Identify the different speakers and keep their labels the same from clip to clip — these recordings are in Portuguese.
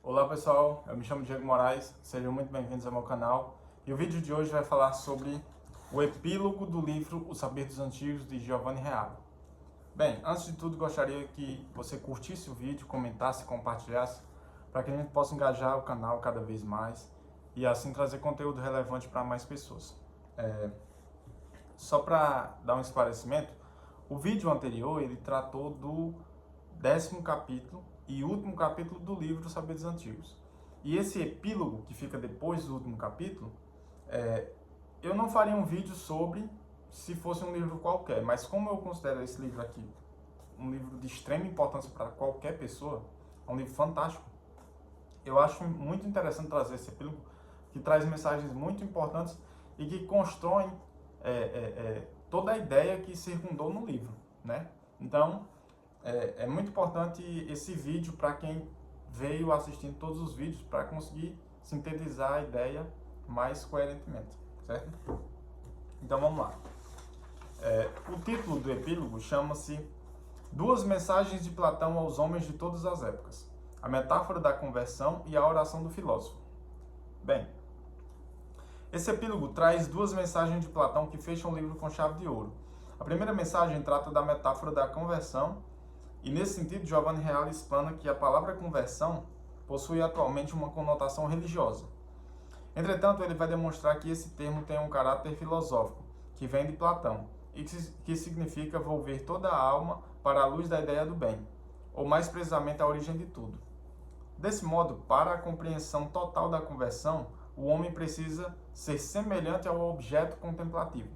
Speaker 1: Olá pessoal, eu me chamo Diego Moraes, sejam muito bem-vindos ao meu canal. E o vídeo de hoje vai falar sobre o epílogo do livro O Saber dos Antigos, de Giovanni Reale. Bem, antes de tudo gostaria que você curtisse o vídeo, comentasse, compartilhasse, para que a gente possa engajar o canal cada vez mais e assim trazer conteúdo relevante para mais pessoas. Só para dar um esclarecimento, o vídeo anterior ele tratou do 10º capítulo e último capítulo do livro Saberes Antigos. E esse epílogo que fica depois do último capítulo, eu não faria um vídeo sobre se fosse um livro qualquer, mas como eu considero esse livro aqui um livro de extrema importância para qualquer pessoa, é um livro fantástico, eu acho muito interessante trazer esse epílogo, que traz mensagens muito importantes e que constroem toda a ideia que circundou no livro, né? Então, é muito importante esse vídeo para quem veio assistindo todos os vídeos, para conseguir sintetizar a ideia mais coerentemente, certo? Então vamos lá. O título do epílogo chama-se Duas Mensagens de Platão aos Homens de Todas as Épocas, a metáfora da conversão e a oração do filósofo. Bem, esse epílogo traz duas mensagens de Platão que fecham o livro com chave de ouro. A primeira mensagem trata da metáfora da conversão, e nesse sentido, Giovanni Reale explana que a palavra conversão possui atualmente uma conotação religiosa. Entretanto, ele vai demonstrar que esse termo tem um caráter filosófico, que vem de Platão, e que significa volver toda a alma para a luz da ideia do bem, ou mais precisamente a origem de tudo. Desse modo, para a compreensão total da conversão, o homem precisa ser semelhante ao objeto contemplativo.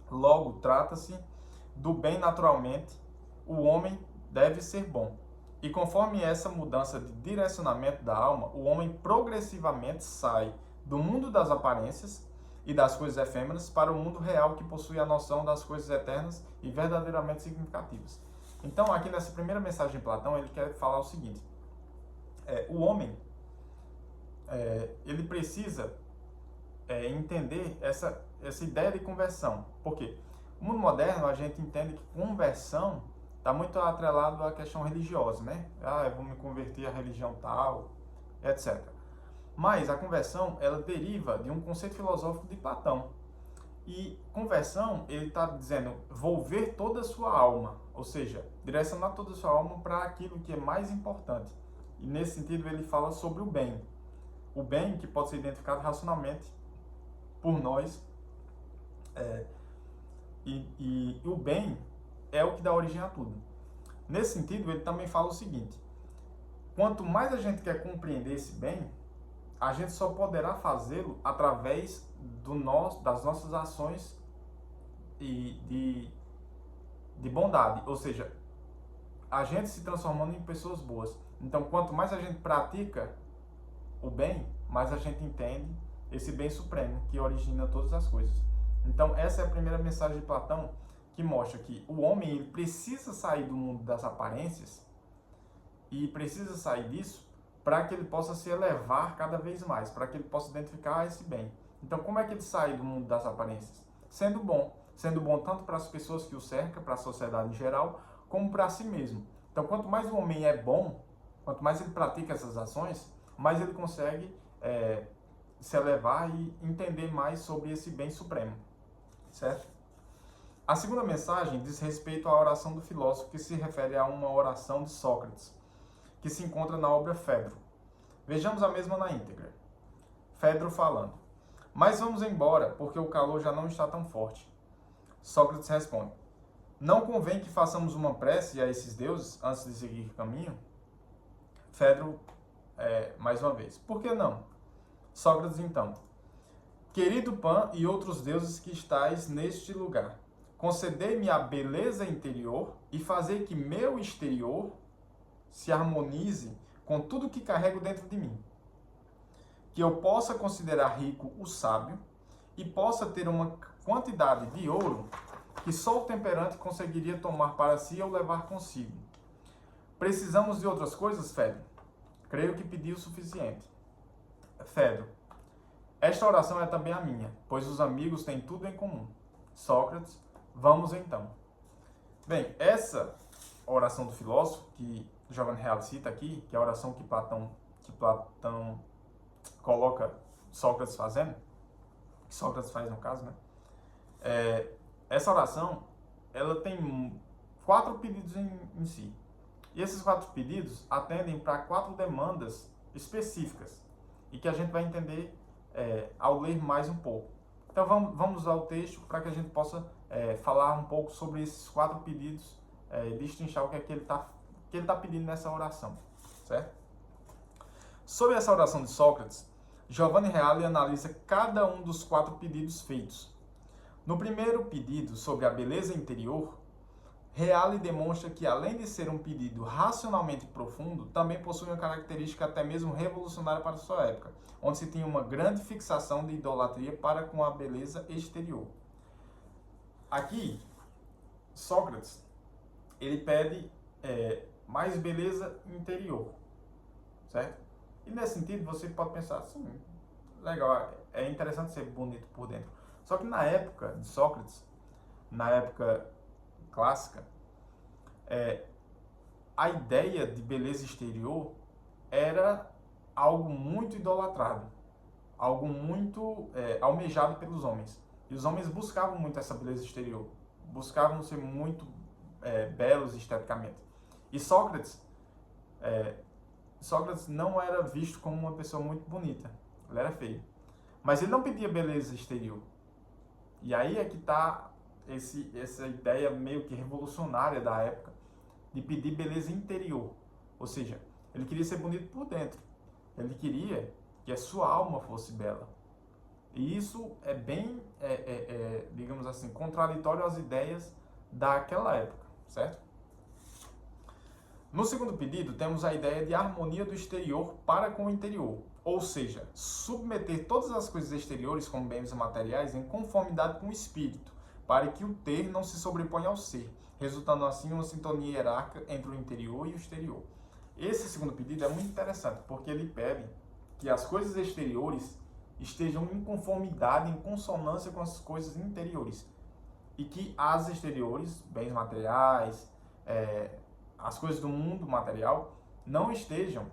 Speaker 1: Logo, trata-se do bem naturalmente, o homem deve ser bom. E conforme essa mudança de direcionamento da alma, o homem progressivamente sai do mundo das aparências e das coisas efêmeras para o mundo real que possui a noção das coisas eternas e verdadeiramente significativas. Então, aqui nessa primeira mensagem de Platão, ele quer falar o seguinte: o homem ele precisa entender essa ideia de conversão. Por quê? No mundo moderno, a gente entende que conversão está muito atrelado à questão religiosa, né? Eu vou me converter à religião tal, etc. Mas a conversão, ela deriva de um conceito filosófico de Platão. E conversão, ele está dizendo volver toda a sua alma, ou seja, direcionar toda a sua alma para aquilo que é mais importante. E nesse sentido, ele fala sobre o bem. O bem que pode ser identificado racionalmente por nós. E o bem é o que dá origem a tudo. Nesse sentido, ele também fala o seguinte: quanto mais a gente quer compreender esse bem, a gente só poderá fazê-lo através das nossas ações de bondade, ou seja, a gente se transformando em pessoas boas. Então, quanto mais a gente pratica o bem, mais a gente entende esse bem supremo que origina todas as coisas. Então, essa é a primeira mensagem de Platão, que mostra que o homem ele precisa sair do mundo das aparências e precisa sair disso para que ele possa se elevar cada vez mais, para que ele possa identificar esse bem. Então, como é que ele sai do mundo das aparências? Sendo bom tanto para as pessoas que o cercam, para a sociedade em geral, como para si mesmo. Então, quanto mais o homem é bom, quanto mais ele pratica essas ações, mais ele consegue se elevar e entender mais sobre esse bem supremo, certo? A segunda mensagem diz respeito à oração do filósofo, que se refere a uma oração de Sócrates, que se encontra na obra Fedro. Vejamos a mesma na íntegra. Fedro falando: mas vamos embora, porque o calor já não está tão forte. Sócrates responde: não convém que façamos uma prece a esses deuses antes de seguir caminho? Fedro, mais uma vez: por que não? Sócrates então: querido Pan e outros deuses que estais neste lugar, concedei-me a beleza interior e fazer que meu exterior se harmonize com tudo que carrego dentro de mim. Que eu possa considerar rico o sábio e possa ter uma quantidade de ouro que só o temperante conseguiria tomar para si ou levar consigo. Precisamos de outras coisas, Fedro? Creio que pedi o suficiente. Fedro: esta oração é também a minha, pois os amigos têm tudo em comum. Sócrates: vamos então. Bem, essa oração do filósofo, que Giovanni Reale cita aqui, que é a oração que que Platão coloca Sócrates fazendo, que Sócrates faz no caso, né? Essa oração, ela tem 4 pedidos em si. E esses 4 pedidos atendem para 4 demandas específicas e que a gente vai entender ao ler mais um pouco. Então vamos usar o texto para que a gente possa falar um pouco sobre esses 4 pedidos, destrinchar o que é que ele tá pedindo nessa oração, certo? Sobre essa oração de Sócrates, Giovanni Reale analisa cada um dos 4 pedidos feitos. No primeiro pedido, sobre a beleza interior, Reale demonstra que, além de ser um pedido racionalmente profundo, também possui uma característica até mesmo revolucionária para sua época, onde se tinha uma grande fixação de idolatria para com a beleza exterior. Aqui, Sócrates, ele pede mais beleza interior, certo? E nesse sentido, você pode pensar assim, legal, é interessante ser bonito por dentro. Só que na época de Sócrates, na época clássica, a ideia de beleza exterior era algo muito idolatrado, algo muito almejado pelos homens. E os homens buscavam muito essa beleza exterior, buscavam ser muito belos esteticamente. E Sócrates não era visto como uma pessoa muito bonita, ele era feio. Mas ele não pedia beleza exterior. E aí é que está essa ideia meio que revolucionária da época, de pedir beleza interior. Ou seja, ele queria ser bonito por dentro. Ele queria que a sua alma fosse bela. E isso é bem, digamos assim, contraditório às ideias daquela época, certo? No segundo pedido, temos a ideia de harmonia do exterior para com o interior. Ou seja, submeter todas as coisas exteriores, como bens materiais, em conformidade com o espírito, para que o ter não se sobreponha ao ser, resultando assim uma sintonia hierárquica entre o interior e o exterior. Esse segundo pedido é muito interessante, porque ele pede que as coisas exteriores estejam em conformidade, em consonância com as coisas interiores. E que as exteriores, bens materiais, as coisas do mundo material, não estejam,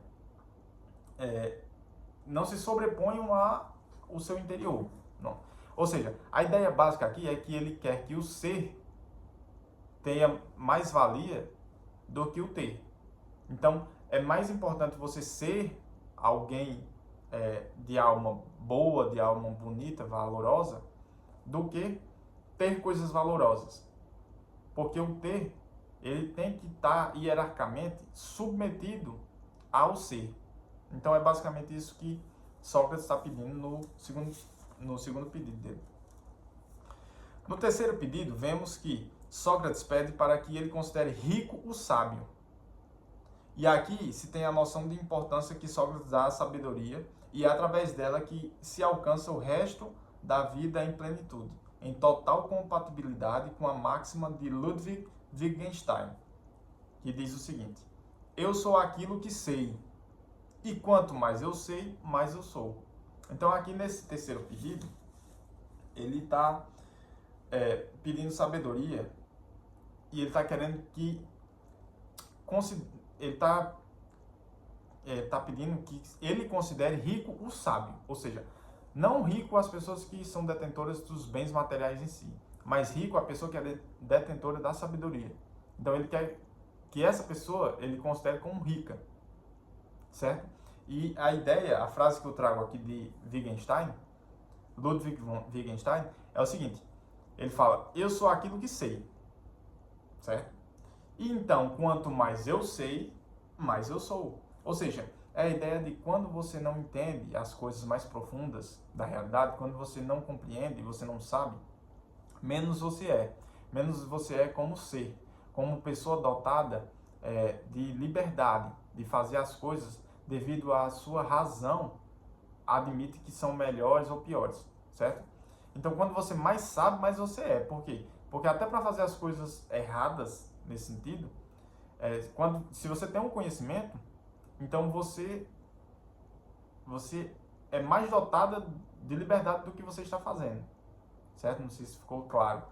Speaker 1: não se sobreponham ao seu interior. Não. Ou seja, a ideia básica aqui é que ele quer que o ser tenha mais valia do que o ter. Então, é mais importante você ser alguém de alma boa, de alma bonita, valorosa, do que ter coisas valorosas. Porque o ter, ele tem que estar hierarquicamente submetido ao ser. Então, é basicamente isso que Sócrates está pedindo no segundo pedido dele. No terceiro pedido, vemos que Sócrates pede para que ele considere rico o sábio. E aqui se tem a noção de importância que Sócrates dá à sabedoria e é através dela que se alcança o resto da vida em plenitude, em total compatibilidade com a máxima de Ludwig Wittgenstein, que diz o seguinte: eu sou aquilo que sei, e quanto mais eu sei, mais eu sou. Então aqui nesse terceiro pedido, ele está pedindo sabedoria e ele está querendo que ele está pedindo que ele considere rico o sábio, ou seja, não rico as pessoas que são detentoras dos bens materiais em si, mas rico a pessoa que é detentora da sabedoria. Então ele quer que essa pessoa ele considere como rica, certo? E a ideia, a frase que eu trago aqui de Wittgenstein, Ludwig Wittgenstein, é o seguinte: ele fala, eu sou aquilo que sei, certo? E então, quanto mais eu sei, mais eu sou. Ou seja, é a ideia de quando você não entende as coisas mais profundas da realidade, quando você não compreende, você não sabe, menos você é. Menos você é como ser, como pessoa dotada de liberdade, de fazer as coisas devido à sua razão, admite que são melhores ou piores, certo? Então, quando você mais sabe, mais você é. Por quê? Porque até para fazer as coisas erradas, nesse sentido, se você tem um conhecimento, então você é mais dotada de liberdade do que você está fazendo, certo? Não sei se ficou claro.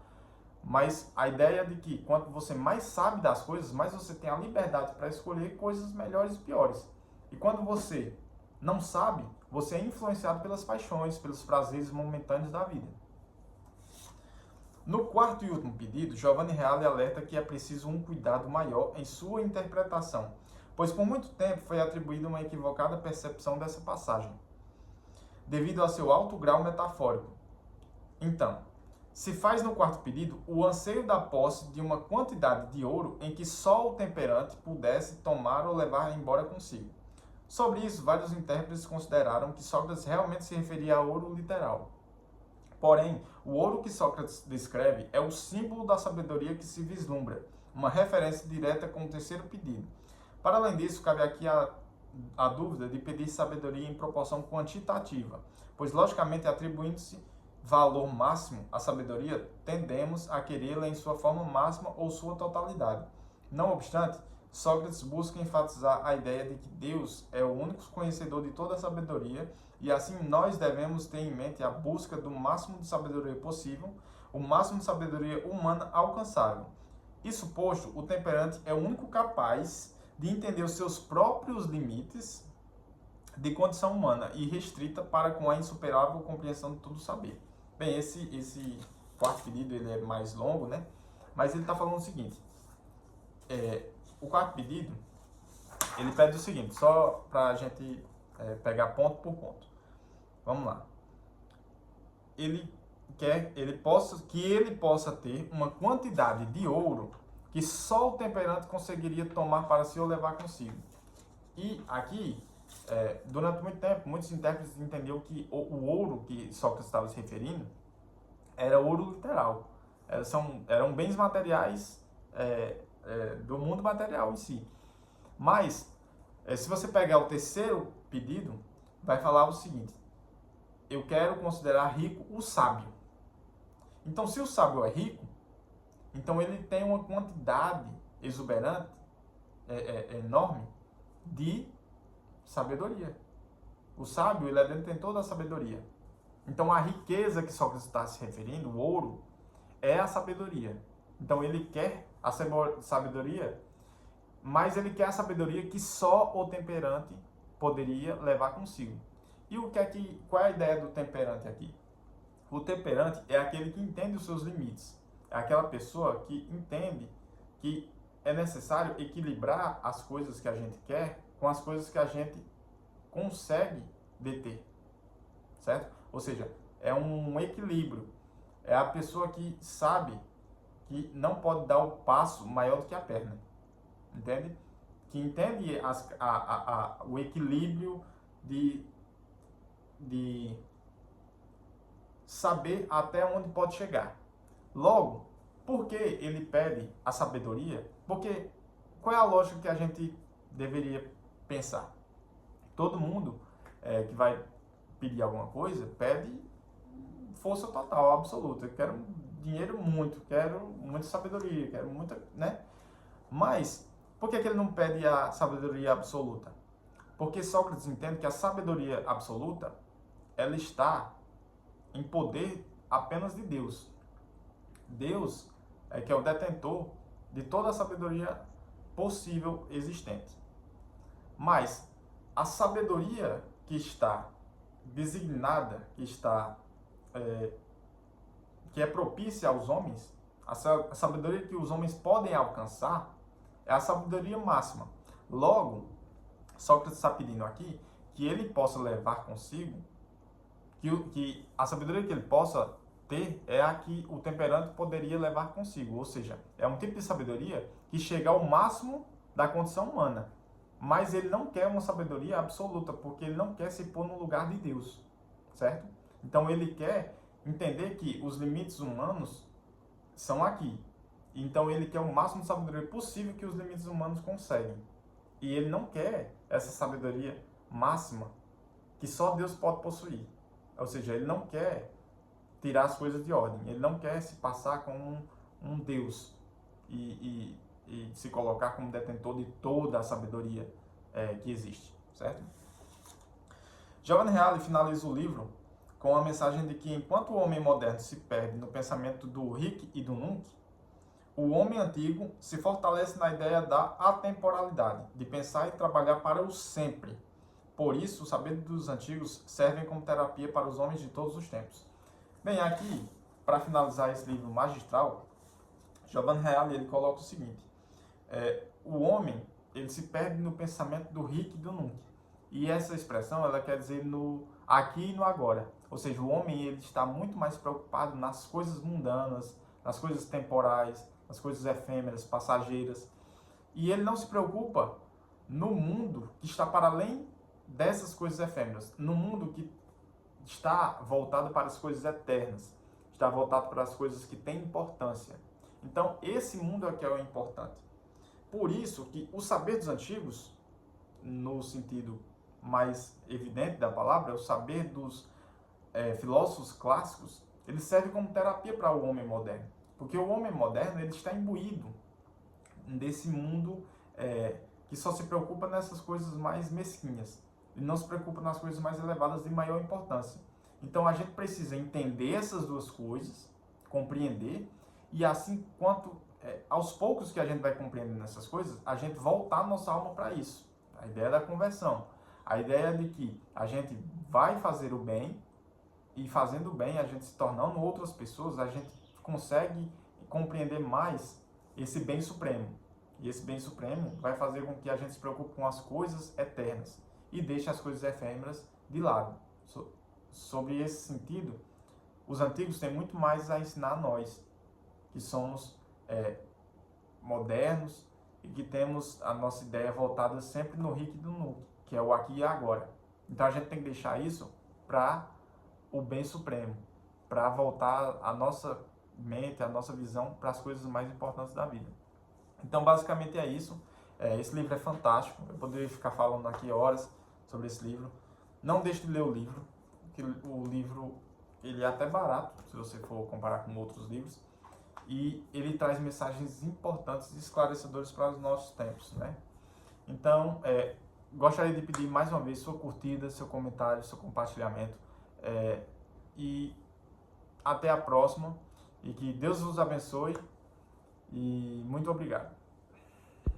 Speaker 1: Mas a ideia é de que quanto você mais sabe das coisas, mais você tem a liberdade para escolher coisas melhores e piores. E quando você não sabe, você é influenciado pelas paixões, pelos prazeres momentâneos da vida. No quarto e último pedido, Giovanni Reale alerta que é preciso um cuidado maior em sua interpretação, pois por muito tempo foi atribuída uma equivocada percepção dessa passagem, devido a seu alto grau metafórico. Então, se faz no quarto pedido o anseio da posse de uma quantidade de ouro em que só o temperante pudesse tomar ou levar embora consigo. Sobre isso, vários intérpretes consideraram que Sócrates realmente se referia a ouro literal. Porém, o ouro que Sócrates descreve é o símbolo da sabedoria que se vislumbra, uma referência direta com o terceiro pedido. Para além disso, cabe aqui a dúvida de pedir sabedoria em proporção quantitativa, pois, logicamente, atribuindo-se valor máximo à sabedoria, tendemos a querê-la em sua forma máxima ou sua totalidade. Não obstante, Sócrates busca enfatizar a ideia de que Deus é o único conhecedor de toda a sabedoria e assim nós devemos ter em mente a busca do máximo de sabedoria possível, o máximo de sabedoria humana alcançável. Isso posto, o temperante é o único capaz de entender os seus próprios limites de condição humana e restrita para com a insuperável compreensão de tudo saber. Bem, esse quarto pedido ele é mais longo, né? Mas ele está falando o seguinte, o quarto pedido, ele pede o seguinte, só para a gente pegar ponto por ponto. Vamos lá. Ele quer que ele possa ter uma quantidade de ouro que só o temperante conseguiria tomar para si ou levar consigo. E aqui, durante muito tempo, muitos intérpretes entenderam que o ouro que Sócrates estava se referindo era ouro literal. Eram bens materiais do mundo material em si. Mas, se você pegar o terceiro pedido, vai falar o seguinte: eu quero considerar rico o sábio. Então, se o sábio é rico, então ele tem uma quantidade exuberante, enorme, de sabedoria. O sábio, ele é detentor da sabedoria. Então, a riqueza que Sócrates está se referindo, o ouro, é a sabedoria. Então, ele quer a sabedoria, mas ele quer a sabedoria que só o temperante poderia levar consigo. E qual é a ideia do temperante aqui? O temperante é aquele que entende os seus limites. É aquela pessoa que entende que é necessário equilibrar as coisas que a gente quer com as coisas que a gente consegue deter, certo? Ou seja, é um equilíbrio. É a pessoa que sabe que não pode dar o passo maior do que a perna, entende? Que entende o equilíbrio de saber até onde pode chegar. Logo, por que ele pede a sabedoria? Porque qual é a lógica que a gente deveria pensar? Todo mundo que vai pedir alguma coisa, pede força total, absoluta. Eu quero dinheiro muito, quero muita sabedoria, quero muita, né? Mas, por que ele não pede a sabedoria absoluta? Porque Sócrates entende que a sabedoria absoluta, ela está em poder apenas de Deus. Deus é que é o detentor de toda a sabedoria possível existente. Mas a sabedoria que está designada, que é propícia aos homens, a sabedoria que os homens podem alcançar, é a sabedoria máxima. Logo, Sócrates está pedindo aqui que ele possa levar consigo, que a sabedoria que ele possa ter é a que o temperante poderia levar consigo. Ou seja, é um tipo de sabedoria que chega ao máximo da condição humana. Mas ele não quer uma sabedoria absoluta, porque ele não quer se pôr no lugar de Deus, certo? Então ele quer entender que os limites humanos são aqui. Então ele quer o máximo de sabedoria possível que os limites humanos conseguem. E ele não quer essa sabedoria máxima que só Deus pode possuir. Ou seja, ele não quer tirar as coisas de ordem. Ele não quer se passar como um Deus e se colocar como detentor de toda a sabedoria que existe, certo? Giovanni Reale finaliza o livro com a mensagem de que enquanto o homem moderno se perde no pensamento do Hic e do Nunc, o homem antigo se fortalece na ideia da atemporalidade, de pensar e trabalhar para o sempre, Por isso, o saber dos antigos servem como terapia para os homens de todos os tempos. Bem, aqui, para finalizar esse livro magistral, Giovanni Reale ele coloca o seguinte: o homem ele se perde no pensamento do hic e do nunc. E essa expressão ela quer dizer no aqui e no agora. Ou seja, o homem ele está muito mais preocupado nas coisas mundanas, nas coisas temporais, nas coisas efêmeras, passageiras. E ele não se preocupa no mundo que está para além dessas coisas efêmeras, no mundo que está voltado para as coisas eternas, está voltado para as coisas que têm importância. Então, esse mundo é que é o importante. Por isso que o saber dos antigos, no sentido mais evidente da palavra, o saber dos filósofos clássicos, ele serve como terapia para o homem moderno. Porque o homem moderno ele está imbuído desse mundo que só se preocupa nessas coisas mais mesquinhas e não se preocupa nas coisas mais elevadas de maior importância. Então a gente precisa entender essas duas coisas, compreender, e assim quanto aos poucos que a gente vai compreendendo essas coisas, a gente voltar nossa alma para isso. A ideia da conversão, a ideia de que a gente vai fazer o bem e fazendo o bem, a gente se tornando outras pessoas, a gente consegue compreender mais esse bem supremo. E esse bem supremo vai fazer com que a gente se preocupe com as coisas eternas e deixe as coisas efêmeras de lado. Sobre esse sentido, os antigos têm muito mais a ensinar a nós, que somos modernos e que temos a nossa ideia voltada sempre no hic e no nunc, que é o aqui e agora. Então a gente tem que deixar isso para o bem supremo, para voltar a nossa mente, a nossa visão para as coisas mais importantes da vida. Então basicamente é isso. Esse livro é fantástico, eu poderia ficar falando aqui horas sobre esse livro. Não deixe de ler o livro, que o livro ele é até barato, se você for comparar com outros livros, e ele traz mensagens importantes e esclarecedoras para os nossos tempos, né? Então, gostaria de pedir mais uma vez sua curtida, seu comentário, seu compartilhamento, e até a próxima, e que Deus vos abençoe, e muito obrigado.